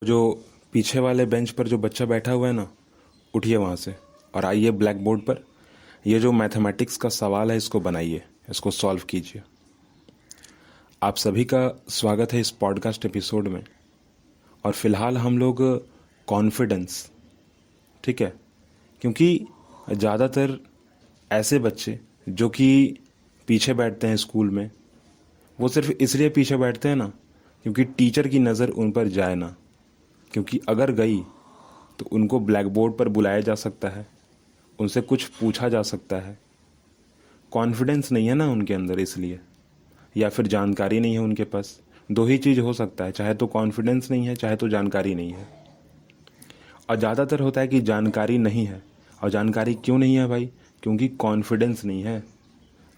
जो पीछे वाले बेंच पर जो बच्चा बैठा हुआ है ना, उठिए वहाँ से और आइए ब्लैक बोर्ड पर। ये जो मैथमेटिक्स का सवाल है इसको बनाइए, इसको सॉल्व कीजिए। आप सभी का स्वागत है इस पॉडकास्ट एपिसोड में। और फिलहाल हम लोग कॉन्फिडेंस, ठीक है, क्योंकि ज़्यादातर ऐसे बच्चे जो कि पीछे बैठते हैं स्कूल में, वो सिर्फ इसलिए पीछे बैठते हैं ना क्योंकि टीचर की नज़र उन पर जाए ना, क्योंकि अगर गई तो उनको ब्लैक बोर्ड पर बुलाया जा सकता है, उनसे कुछ पूछा जा सकता है। कॉन्फिडेंस नहीं है ना उनके अंदर, इसलिए, या फिर जानकारी नहीं है उनके पास। दो ही चीज़ हो सकता है, चाहे तो कॉन्फिडेंस नहीं है, चाहे तो जानकारी नहीं है। और ज़्यादातर होता है कि जानकारी नहीं है। और जानकारी क्यों नहीं है भाई? क्योंकि कॉन्फिडेंस नहीं है।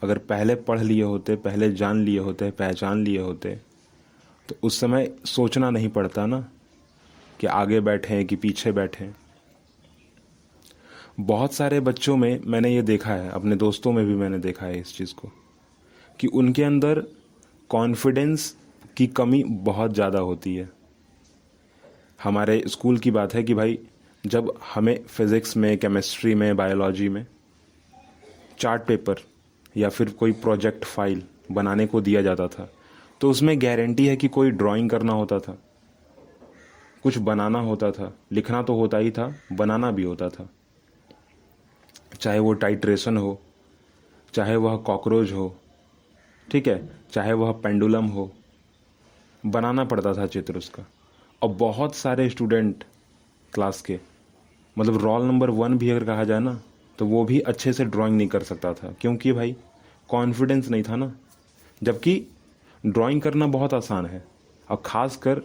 अगर पहले पढ़ लिए होते, पहले जान लिए होते, पहचान लिए होते, तो उस समय सोचना नहीं पड़ता ना कि आगे बैठें कि पीछे बैठें। बहुत सारे बच्चों में मैंने ये देखा है, अपने दोस्तों में भी मैंने देखा है इस चीज़ को, कि उनके अंदर कॉन्फिडेंस की कमी बहुत ज़्यादा होती है। हमारे स्कूल की बात है कि भाई जब हमें फिज़िक्स में, केमिस्ट्री में, बायोलॉजी में चार्ट पेपर या फिर कोई प्रोजेक्ट फाइल बनाने को दिया जाता था, तो उसमें गारंटी है कि कोई ड्राइंग करना होता था, कुछ बनाना होता था। लिखना तो होता ही था, बनाना भी होता था। चाहे वो टाइट्रेशन हो, चाहे वह कॉकरोच हो, ठीक है, चाहे वह पेंडुलम हो, बनाना पड़ता था चित्र उसका। और बहुत सारे स्टूडेंट क्लास के, मतलब रोल नंबर 1 भी अगर कहा जाए ना, तो वो भी अच्छे से ड्राइंग नहीं कर सकता था, क्योंकि भाई कॉन्फिडेंस नहीं था ना। जबकि ड्राइंग करना बहुत आसान है, और ख़ासकर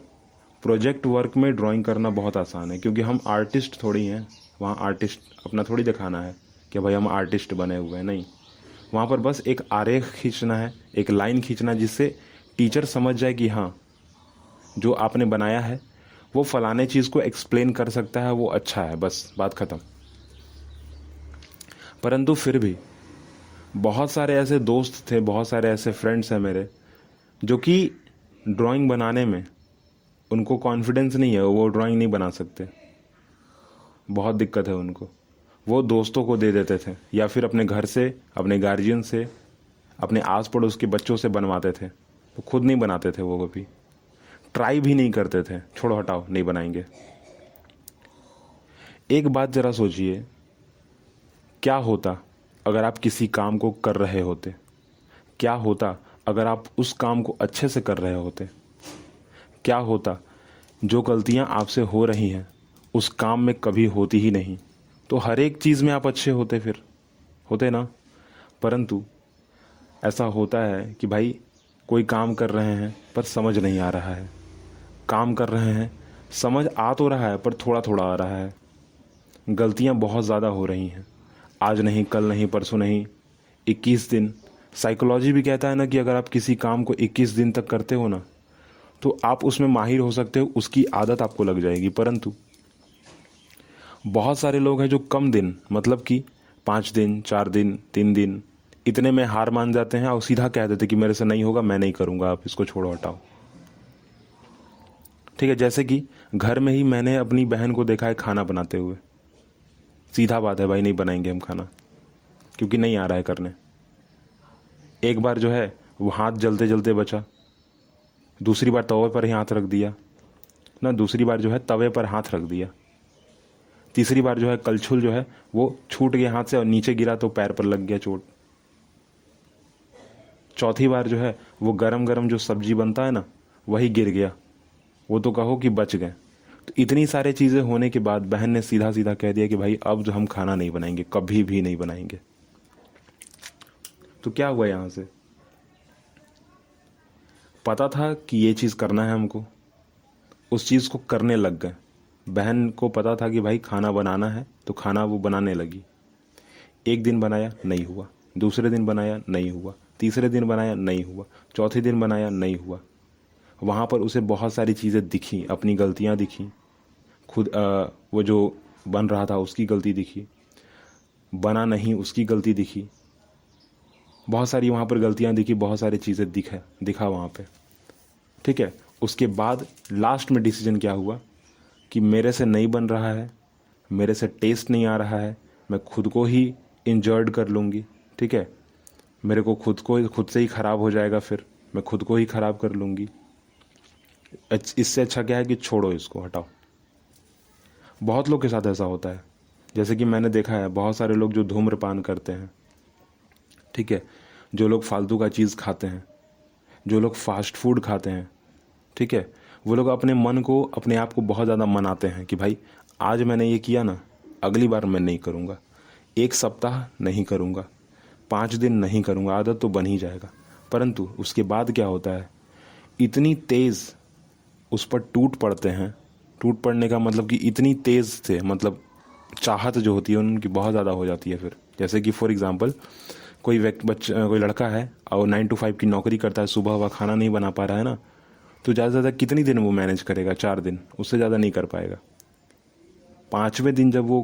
प्रोजेक्ट वर्क में ड्राइंग करना बहुत आसान है, क्योंकि हम आर्टिस्ट थोड़ी हैं। वहाँ आर्टिस्ट अपना थोड़ी दिखाना है कि भाई हम आर्टिस्ट बने हुए हैं, नहीं। वहाँ पर बस एक आरेख खींचना है, एक लाइन खींचना, जिससे टीचर समझ जाए कि हाँ, जो आपने बनाया है वो फलाने चीज़ को एक्सप्लेन कर सकता है, वो अच्छा है, बस बात ख़त्म। परंतु फिर भी बहुत सारे ऐसे दोस्त थे, बहुत सारे ऐसे फ्रेंड्स हैं मेरे, जो कि ड्राइंग बनाने में उनको कॉन्फिडेंस नहीं है, वो ड्राइंग नहीं बना सकते, बहुत दिक्कत है उनको। वो दोस्तों को दे देते थे, या फिर अपने घर से, अपने गार्जियन से, अपने आस पड़ोस के बच्चों से बनवाते थे। वो खुद नहीं बनाते थे, वो कभी ट्राई भी नहीं करते थे। छोड़ो, हटाओ, नहीं बनाएंगे। एक बात ज़रा सोचिए, क्या होता अगर आप किसी काम को कर रहे होते? क्या होता अगर आप उस काम को अच्छे से कर रहे होते? क्या होता जो गलतियां आपसे हो रही हैं उस काम में कभी होती ही नहीं? तो हर एक चीज़ में आप अच्छे होते, फिर होते ना। परंतु ऐसा होता है कि भाई कोई काम कर रहे हैं पर समझ नहीं आ रहा है, काम कर रहे हैं, समझ आ तो रहा है पर थोड़ा थोड़ा आ रहा है, गलतियां बहुत ज़्यादा हो रही हैं। आज नहीं, कल नहीं, परसों नहीं, 21 दिन। साइकोलॉजी भी कहता है ना कि अगर आप किसी काम को 21 दिन तक करते हो ना, तो आप उसमें माहिर हो सकते हो, उसकी आदत आपको लग जाएगी। परंतु बहुत सारे लोग हैं जो कम दिन, मतलब कि 5 दिन, 4 दिन, 3 दिन, इतने में हार मान जाते हैं और सीधा कह देते कि मेरे से नहीं होगा, मैं नहीं करूँगा, आप इसको छोड़ो, हटाओ। ठीक है, जैसे कि घर में ही मैंने अपनी बहन को देखा है खाना बनाते हुए। सीधा बात है भाई, नहीं बनाएंगे हम खाना, क्योंकि नहीं आ रहा है करने। एक बार जो है वो हाथ जलते जलते बचा, दूसरी बार तवे पर ही हाथ रख दिया ना, दूसरी बार जो है तवे पर हाथ रख दिया, तीसरी बार जो है कलछुल जो है वो छूट गया हाथ से और नीचे गिरा तो पैर पर लग गया चोट। चौथी बार जो है वो गरम गरम जो सब्जी बनता है ना, वही गिर गया, वो तो कहो कि बच गए। तो इतनी सारी चीज़ें होने के बाद बहन ने सीधा सीधा कह दिया कि भाई अब जो हम खाना नहीं बनाएंगे, कभी भी नहीं बनाएंगे। तो क्या हुआ यहाँ से? पता था कि ये चीज़ करना है हमको, उस चीज़ को करने लग गए। बहन को पता था कि भाई खाना बनाना है, तो खाना वो बनाने लगी। एक दिन बनाया, नहीं हुआ, दूसरे दिन बनाया, नहीं हुआ, तीसरे दिन बनाया, नहीं हुआ, चौथे दिन बनाया, नहीं हुआ। वहाँ पर उसे बहुत सारी चीज़ें दिखी, अपनी गलतियाँ दिखी, खुद वो जो बन रहा था उसकी गलती दिखी, बना नहीं उसकी गलती दिखी, बहुत सारी वहाँ पर गलतियाँ दिखी, बहुत सारी चीज़ें दिखा वहाँ पे। ठीक है, उसके बाद लास्ट में डिसीजन क्या हुआ कि मेरे से नहीं बन रहा है, मेरे से टेस्ट नहीं आ रहा है, मैं खुद को ही इंजर्ड कर लूँगी, ठीक है, मेरे को खुद से ही ख़राब हो जाएगा, फिर मैं खुद को ही ख़राब कर लूँगी। इससे अच्छा क्या है कि छोड़ो, इसको हटाओ। बहुत लोग के साथ ऐसा होता है, जैसे कि मैंने देखा है बहुत सारे लोग जो धूम्रपान करते हैं, ठीक है, जो लोग फालतू का चीज़ खाते हैं, जो लोग फास्ट फूड खाते हैं, ठीक है, वो लोग अपने मन को, अपने आप को बहुत ज़्यादा मनाते हैं कि भाई आज मैंने ये किया ना, अगली बार मैं नहीं करूँगा, 1 सप्ताह नहीं करूँगा, 5 दिन नहीं करूँगा, आदत तो बन ही जाएगा। परंतु उसके बाद क्या होता है, इतनी तेज़ उस पर टूट पड़ते हैं। टूट पड़ने का मतलब कि इतनी तेज़ से, मतलब चाहत जो होती है उनकी बहुत ज़्यादा हो जाती है फिर। जैसे कि फॉर एग्ज़ाम्पल कोई लड़का है और 9 to 5 की नौकरी करता है, सुबह वह खाना नहीं बना पा रहा है ना, तो ज़्यादा से ज़्यादा कितनी दिन वो मैनेज करेगा? 4 दिन, उससे ज़्यादा नहीं कर पाएगा। 5वें दिन जब वो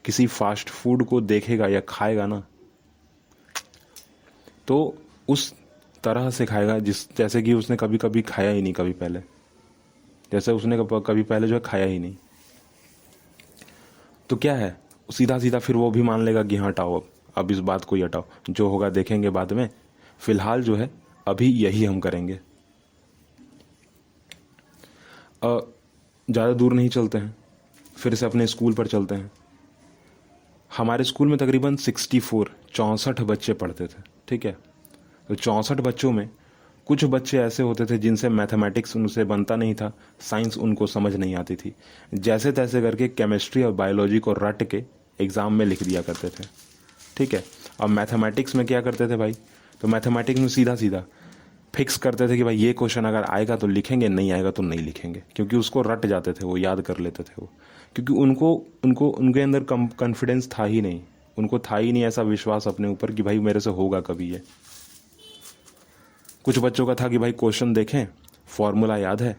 किसी फास्ट फूड को देखेगा या खाएगा ना, तो उस तरह से खाएगा जैसे कि उसने कभी कभी खाया ही नहीं, कभी पहले, जैसे उसने कभी पहले जो है खाया ही नहीं। तो क्या है, सीधा सीधा फिर वो भी मान लेगा कि हाँ हटाओ, अब इस बात को ही हटाओ, जो होगा देखेंगे बाद में, फिलहाल जो है अभी यही हम करेंगे। ज़्यादा दूर नहीं चलते हैं, फिर से अपने स्कूल पर चलते हैं। हमारे स्कूल में तकरीबन 64 बच्चे पढ़ते थे, ठीक है। तो 64 बच्चों में कुछ बच्चे ऐसे होते थे जिनसे मैथमेटिक्स उनसे बनता नहीं था, साइंस उनको समझ नहीं आती थी, जैसे तैसे करके केमिस्ट्री और बायोलॉजी को रट के एग्ज़ाम में लिख दिया करते थे, ठीक है। और मैथमेटिक्स में क्या करते थे भाई, तो मैथमेटिक्स में सीधा सीधा फिक्स करते थे कि भाई ये क्वेश्चन अगर आएगा तो लिखेंगे, नहीं आएगा तो नहीं लिखेंगे, क्योंकि उसको रट जाते थे, वो याद कर लेते थे वो, क्योंकि उनको उनको उनके अंदर कॉन्फिडेंस था ही नहीं, उनको था ही नहीं ऐसा विश्वास अपने ऊपर कि भाई मेरे से होगा कभी ये। कुछ बच्चों का था कि भाई क्वेश्चन देखें, फॉर्मूला याद है,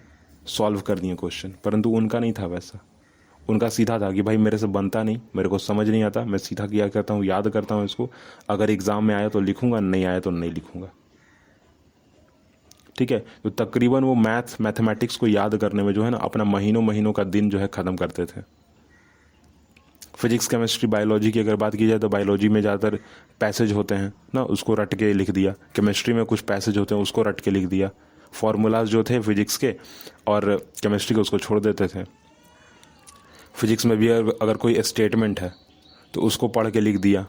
सॉल्व कर दिए क्वेश्चन, परंतु उनका नहीं था वैसा। उनका सीधा था कि भाई मेरे से बनता नहीं, मेरे को समझ नहीं आता, मैं सीधा किया करता हूँ, याद करता हूँ इसको, अगर एग्ज़ाम में आया तो लिखूंगा, नहीं आया तो नहीं लिखूंगा, ठीक है। तो तकरीबन वो मैथमेटिक्स को याद करने में जो है ना अपना महीनों महीनों का दिन जो है ख़त्म करते थे। फिजिक्स केमिस्ट्री बायोलॉजी की अगर बात की जाए तो बायोलॉजी में ज़्यादातर पैसेज होते हैं ना, उसको रट के लिख दिया। केमिस्ट्री में कुछ पैसेज होते हैं, उसको रट के लिख दिया। फार्मूलाज जो थे फिजिक्स के और केमिस्ट्री के, उसको छोड़ देते थे। फिजिक्स में भी अगर कोई स्टेटमेंट है तो उसको पढ़ के लिख दिया,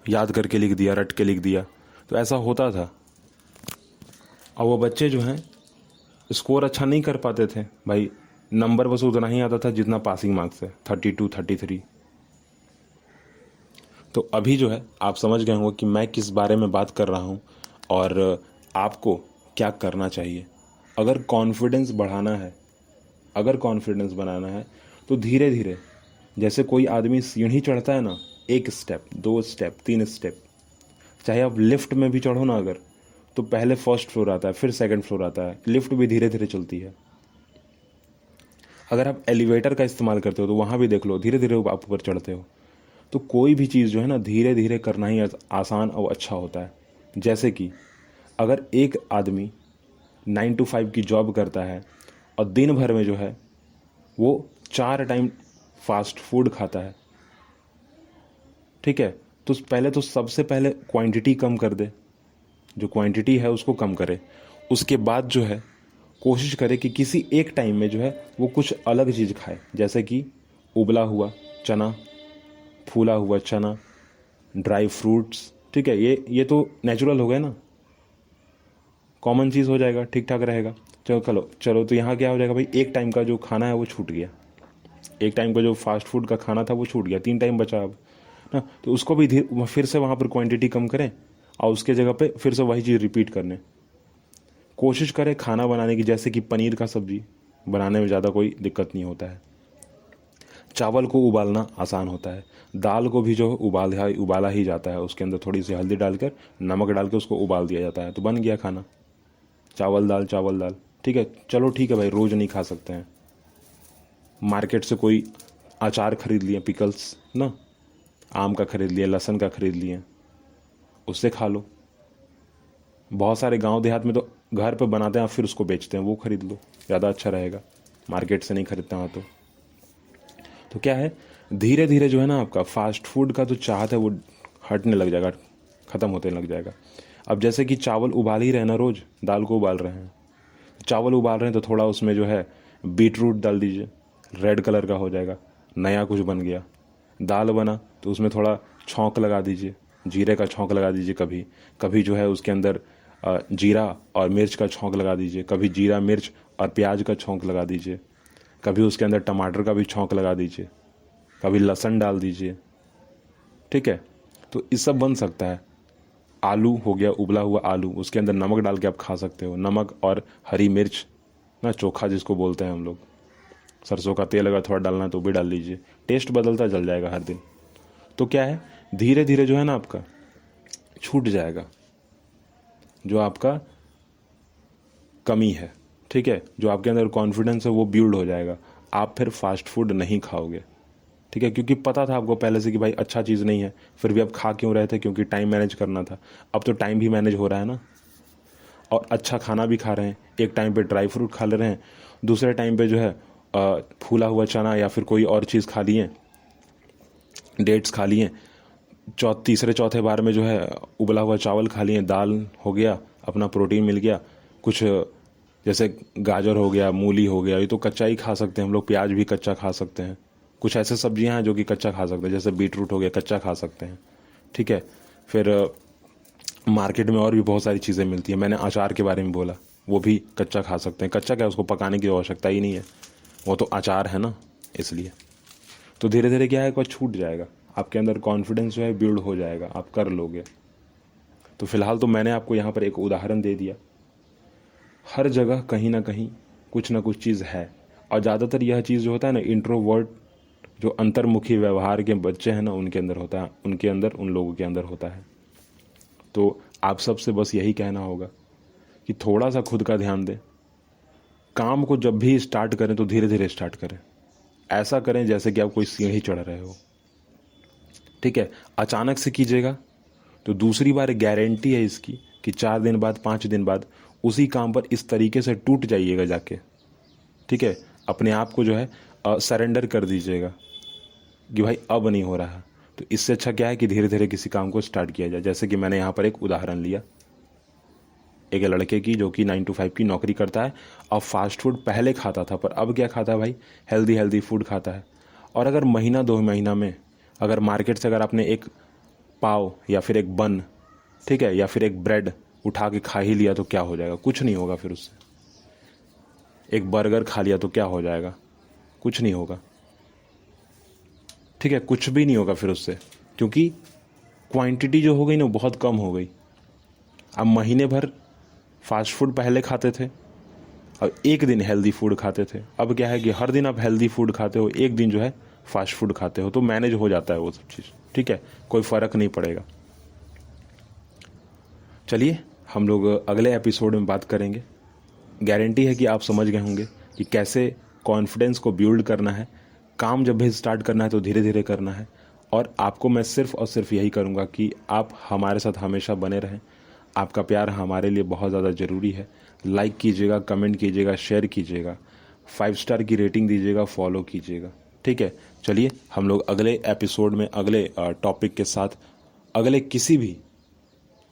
याद करके लिख दिया, रट के लिख दिया। तो ऐसा होता था। और वो बच्चे जो हैं स्कोर अच्छा नहीं कर पाते थे भाई, नंबर बस उतना ही आता था जितना पासिंग मार्क्स है, 32 33। तो अभी जो है आप समझ गए होंगे कि मैं किस बारे में बात कर रहा हूँ और आपको क्या करना चाहिए। अगर कॉन्फिडेंस बढ़ाना है, अगर कॉन्फिडेंस बनाना है, तो धीरे धीरे, जैसे कोई आदमी सीढ़ी चढ़ता है ना, 1 स्टेप 2 स्टेप 3 स्टेप, चाहे आप लिफ्ट में भी चढ़ो ना अगर, तो पहले फर्स्ट फ्लोर आता है, फिर सेकंड फ्लोर आता है, लिफ्ट भी धीरे धीरे चलती है। अगर आप एलिवेटर का इस्तेमाल करते हो तो वहाँ भी देख लो, धीरे धीरे आप ऊपर चढ़ते हो। तो कोई भी चीज़ जो है ना धीरे धीरे करना ही आसान और अच्छा होता है। जैसे कि अगर एक आदमी 9 to 5 की जॉब करता है और दिन भर में जो है वो 4 टाइम फास्ट फूड खाता है, ठीक है, तो पहले तो सबसे पहले क्वांटिटी कम कर दे, जो क्वांटिटी है उसको कम करे। उसके बाद जो है कोशिश करे कि किसी एक टाइम में जो है वो कुछ अलग चीज़ खाए, जैसे कि उबला हुआ चना, फूला हुआ चना, ड्राई फ्रूट्स, ठीक है। ये तो नेचुरल हो गया ना, कॉमन चीज़ हो जाएगा, ठीक ठाक रहेगा। चलो चलो, तो यहाँ क्या हो जाएगा भाई, एक टाइम का जो खाना है वो छूट गया, एक टाइम का जो फास्ट फूड का खाना था वो छूट गया, 3 टाइम बचा अब ना। तो उसको भी फिर से वहाँ पर क्वांटिटी कम करें और उसके जगह पे फिर से वही चीज़ रिपीट करने कोशिश करें खाना बनाने की। जैसे कि पनीर का सब्जी बनाने में ज़्यादा कोई दिक्कत नहीं होता है, चावल को उबालना आसान होता है, दाल को भी जो उबाला ही जाता है, उसके अंदर थोड़ी सी हल्दी डालकर, नमक डाल के उसको उबाल दिया जाता है, तो बन गया खाना, चावल दाल, ठीक है। चलो ठीक है भाई, रोज़ नहीं खा सकते हैं, मार्केट से कोई अचार खरीद लिए, पिकल्स ना, आम का खरीद लिया, लहसुन का खरीद लिए, उससे खा लो। बहुत सारे गांव देहात में तो घर पे बनाते हैं फिर उसको बेचते हैं, वो खरीद लो, ज़्यादा अच्छा रहेगा। मार्केट से नहीं खरीदते हो तो क्या है, धीरे धीरे जो है ना आपका फास्ट फूड का जो चाहत है वो हटने लग जाएगा, ख़त्म होने लग जाएगा। अब जैसे कि चावल उबाल ही रहे हैं ना, रोज़ दाल को उबाल रहे हैं, चावल उबाल रहे हैं तो थोड़ा उसमें जो है बीट रूट डाल दीजिए, रेड कलर का हो जाएगा, नया कुछ बन गया। दाल बना तो उसमें थोड़ा छौंक लगा दीजिए, जीरे का छौंक लगा दीजिए, कभी कभी जो है उसके अंदर जीरा और मिर्च का छौंक लगा दीजिए, कभी जीरा मिर्च और प्याज का छौंक लगा दीजिए, कभी उसके अंदर टमाटर का भी छौंक लगा दीजिए, कभी लहसुन डाल दीजिए। ठीक है, तो ये सब बन सकता है। आलू हो गया, उबला हुआ आलू, उसके अंदर नमक डाल के आप खा सकते हो, नमक और हरी मिर्च ना, चोखा जिसको बोलते हैं हम लोग, सरसों का तेल अगर थोड़ा डालना है तो भी डाल लीजिए, टेस्ट बदलता चल जाएगा हर दिन। तो क्या है, धीरे धीरे जो है ना आपका छूट जाएगा जो आपका कमी है। ठीक है, जो आपके अंदर कॉन्फिडेंस है वो बिल्ड हो जाएगा, आप फिर फास्ट फूड नहीं खाओगे। ठीक है, क्योंकि पता था आपको पहले से कि भाई अच्छा चीज़ नहीं है, फिर भी आप खा क्यों रहे थे, क्योंकि टाइम मैनेज करना था। अब तो टाइम भी मैनेज हो रहा है ना, और अच्छा खाना भी खा रहे हैं। एक टाइम पे ड्राई फ्रूट खा ले रहे हैं, दूसरे टाइम पे जो है फूला हुआ चना या फिर कोई और चीज़ खा लिए, डेट्स खा लिए, तीसरे चौथे बार में जो है उबला हुआ चावल खा लिए, दाल हो गया, अपना प्रोटीन मिल गया। कुछ जैसे गाजर हो गया, मूली हो गया, ये तो कच्चा ही खा सकते हैं हम लोग, प्याज भी कच्चा खा सकते हैं। कुछ ऐसे सब्जियां हैं जो कि कच्चा खा सकते हैं, जैसे बीट रूट हो गया, कच्चा खा सकते हैं। ठीक है, फिर मार्केट में और भी बहुत सारी चीज़ें मिलती हैं। मैंने अचार के बारे में बोला, वो भी कच्चा खा सकते हैं। कच्चा क्या, उसको पकाने की आवश्यकता ही नहीं है, वो तो अचार है ना, इसलिए। तो धीरे धीरे क्या है, एक बार छूट जाएगा, आपके अंदर कॉन्फिडेंस जो है बिल्ड हो जाएगा, आप कर लोगे। तो फिलहाल तो मैंने आपको यहाँ पर एक उदाहरण दे दिया। हर जगह कहीं ना कहीं कुछ ना कुछ चीज़ है, और ज़्यादातर यह चीज़ जो होता है ना, इंट्रोवर्ट जो अंतर्मुखी व्यवहार के बच्चे हैं ना, उनके अंदर होता है, उनके अंदर, उन लोगों के अंदर होता है। तो आप सबसे बस यही कहना होगा कि थोड़ा सा खुद का ध्यान दें, काम को जब भी स्टार्ट करें तो धीरे धीरे स्टार्ट करें, ऐसा करें जैसे कि आप कोई सीढ़ी चढ़ रहे हो। ठीक है, अचानक से कीजिएगा तो दूसरी बार गारंटी है इसकी कि 4 दिन बाद, 5 दिन बाद उसी काम पर इस तरीके से टूट जाइएगा जाके। ठीक है, अपने आप को जो है सरेंडर कर दीजिएगा कि भाई अब नहीं हो रहा है। तो इससे अच्छा क्या है कि धीरे धीरे किसी काम को स्टार्ट किया जाए। जैसे कि मैंने यहाँ पर एक उदाहरण लिया, एक लड़के की जो कि 9 to 5 की नौकरी करता है, अब फास्ट फूड पहले खाता था, पर अब क्या खाता है भाई, हेल्दी फूड खाता है। और अगर महीना 2 महीना में अगर मार्केट से अगर आपने एक पाव या फिर एक बन, ठीक है, या फिर एक ब्रेड उठा के खा ही लिया तो क्या हो जाएगा, कुछ नहीं होगा। फिर उससे एक बर्गर खा लिया तो क्या हो जाएगा, कुछ नहीं होगा। ठीक है, कुछ भी नहीं होगा फिर उससे, क्योंकि क्वांटिटी जो हो गई ना बहुत कम हो गई। अब महीने भर फास्ट फूड पहले खाते थे और एक दिन हेल्दी फूड खाते थे, अब क्या है कि हर दिन आप हेल्दी फूड खाते हो, एक दिन जो है फास्ट फूड खाते हो, तो मैनेज हो जाता है वो सब चीज़। ठीक है, कोई फ़र्क नहीं पड़ेगा। चलिए, हम लोग अगले एपिसोड में बात करेंगे। गारंटी है कि आप समझ गए होंगे कि कैसे कॉन्फिडेंस को बिल्ड करना है, काम जब भी स्टार्ट करना है तो धीरे धीरे करना है। और आपको मैं सिर्फ और सिर्फ यही करूँगा कि आप हमारे साथ हमेशा बने रहें। आपका प्यार हमारे लिए बहुत ज़्यादा ज़रूरी है। लाइक कीजिएगा, कमेंट कीजिएगा, शेयर कीजिएगा, 5 स्टार की रेटिंग दीजिएगा, फॉलो कीजिएगा। ठीक है, चलिए हम लोग अगले एपिसोड में अगले टॉपिक के साथ अगले किसी भी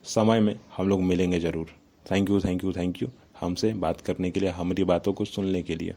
समय में हम लोग मिलेंगे ज़रूर। थैंक यू हमसे बात करने के लिए, हमारी बातों को सुनने के लिए।